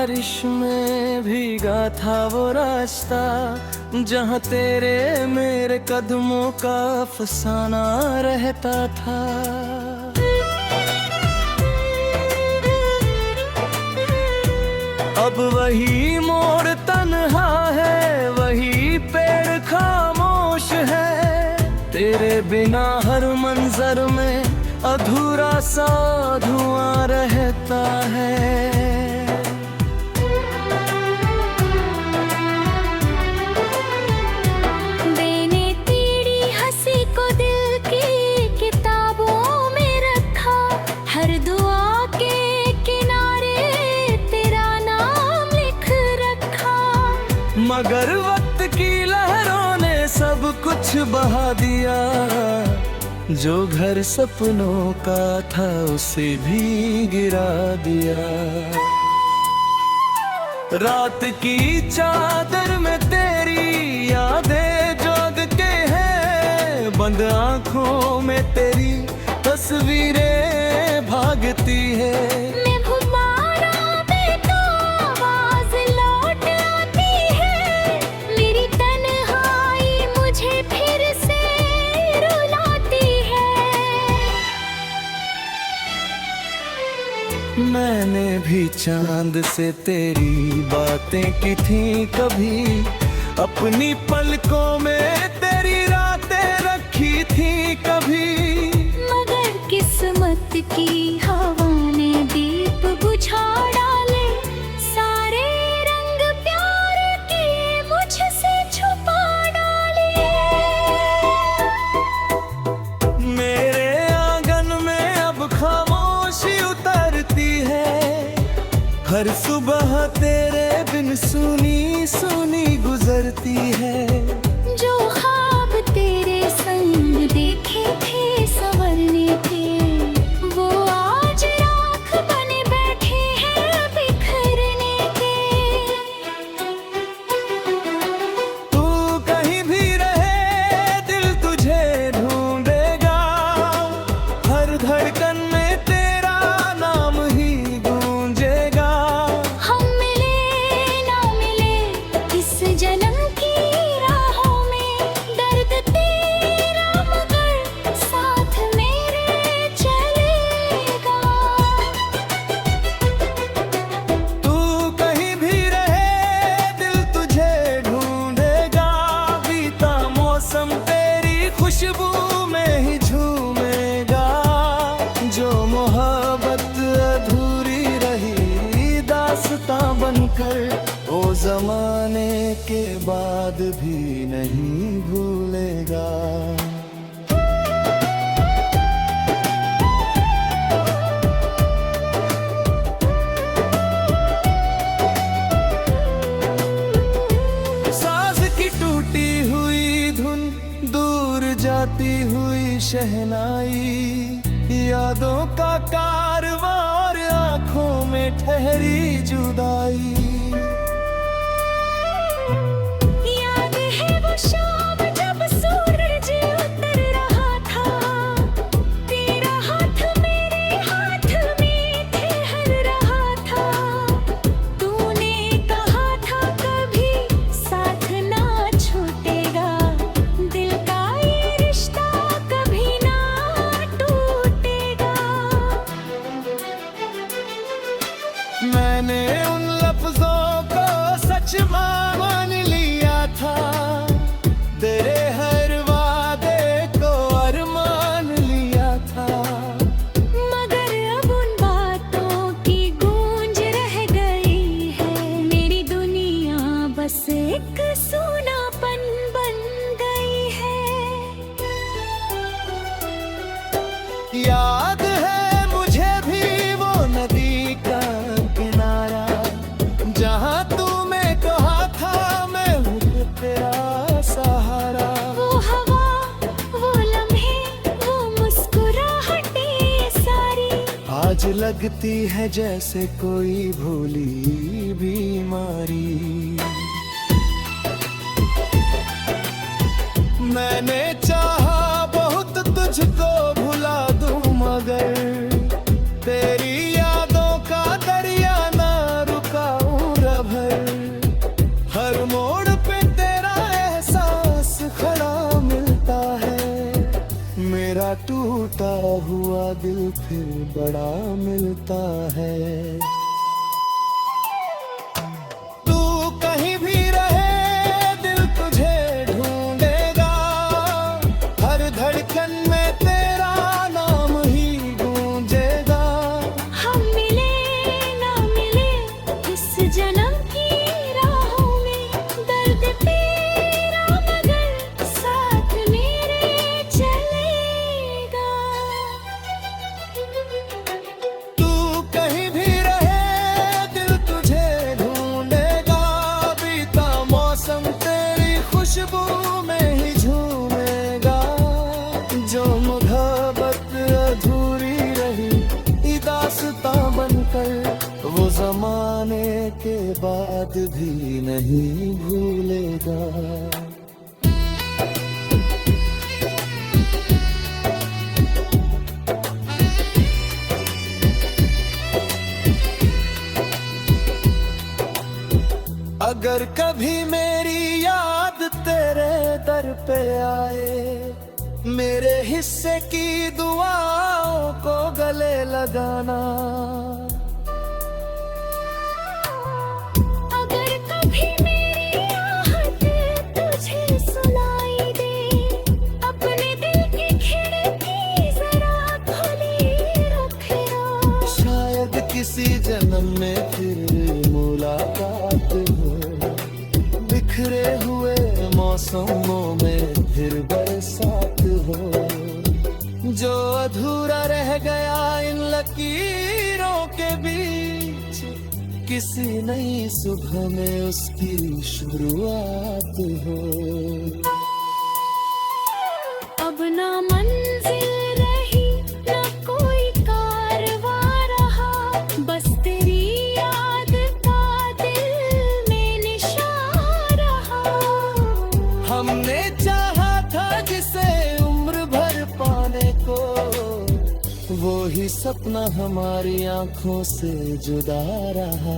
बारिश में भीगा था वो रास्ता, जहाँ तेरे मेरे कदमों का अफसाना रहता था। अब वही मोड़ तन्हा है, वही पेड़ खामोश है, तेरे बिना हर मंजर में अधूरा सा धुआं रहता है। मैंने तेरी हंसी को दिल की किताबों में रखा, हर दुआ के किनारे तेरा नाम लिख रखा। मगर वक्त की लहरों ने सब कुछ बहा दिया, जो घर सपनों का था उसे भी गिरा दिया। रात की चादर में तेरी यादें जोग के हैं, बंद आंखों में तेरी तस्वीरें भागती है। मैं घुमाना भी तो आवाज लौट आती है, मेरी तन्हाई मुझे फिर से रुलाती है। मैंने भी चांद से तेरी बातें की थी कभी, अपनी पलकों में तेरी रातें रखी थी कभी। मगर किस्मत की हवा ने दीप बुझा डाले, सारे रंग प्यार के मुझसे छुपा डाले। मेरे आंगन में अब खामोशी उतरती है, हर सुबह तेरे बिन सुनी सुनी गुजरती है। जो ख्वाब तेरे संग देखे थे संवरने थे, वो आज राख बने बैठे हैं बिखरने के। तू कहीं भी रहे दिल तुझे ढूंढेगा, हर धड़कन में तेरा नाम ही गूंजेगा। हम मिले ना मिले इस जन्म की राहों में, दर्द तेरा मगर साथ मेरे चलेगा। तू कहीं भी रहे दिल तुझे ढूंढेगा, बीता मौसम तेरी खुशबू में ही झूमेगा। जो मोहब्बत अधूरी रही दास्तां बनकर, वो जमाने के बाद भी नहीं भूलेगा। साज की टूटी हुई धुन, दूर जाती हुई शहनाई, यादों का कारवां और आंखों में ठहरी जुदाई। याद है वो शाम जब सूरज उतर रहा था, तेरा हाथ मेरे हाथ में ठहर रहा था। तूने कहा था कभी साथ ना छूटेगा, दिल का ये रिश्ता कभी ना टूटेगा। मैंने उन लफ्जों को सच मान लिया था, तेरे हर वादे को अरमान लिया था। मगर अब उन बातों की गूंज रह गई है, मेरी दुनिया बस एक सूनापन बन गई है। याद है मुझे भी वो नदी का किनारा, जहाँ तूने कहा था मैं हूँ तेरा सहारा। वो हवा, वो लम्हे, वो मुस्कुराहटें सारी, आज लगती है जैसे कोई भूली बीमारी। मैंने चाहा बहुत तुझको भुला दूं, मगर तेरी यादों का दरिया ना रुकाऊं टूटा हुआ दिल फिर बड़ा मिलता है। तू कहीं भी रहे दिल तुझे ढूंढेगा, हर धड़कन में तेरा नाम ही गूंजेगा। हम मिले ना मिले इस जन्म की राहों में, दर्द तेरा मगर साथ मेरे चलेगा। तू कहीं भी रहे दिल तुझे ढूंढेगा, बीता मौसम तेरी खुशबू में ही झूमेगा। जो मोहब्बत अधूरी रही दास्तां बनकर, वो जमाने के बाद भी नहीं भूलेगा। अगर कभी मेरी याद तेरे दर पे आए, मेरे हिस्से की दुआओं को गले लगाना। अगर कभी मेरी आहट तुझे सुनाई दे, अपने दिल की खिड़की जरा खुली रखना। शायद किसी जन्म में फिर मुलाकात हो, बिखरे हुए मौसमों में फिर बरसात हो। जो अधूरा रह गया इन लकीरों के बीच, किसी नई सुबह में उसकी शुरुआत हो। अब ना मंजिल रही ना कोई कारवां रहा, बस तेरी याद का दिल में निशान रहा। हमने चाहा था जिसे उम्र भर पाने को, वो ही सपना हमारी आंखों से जुदा रहा।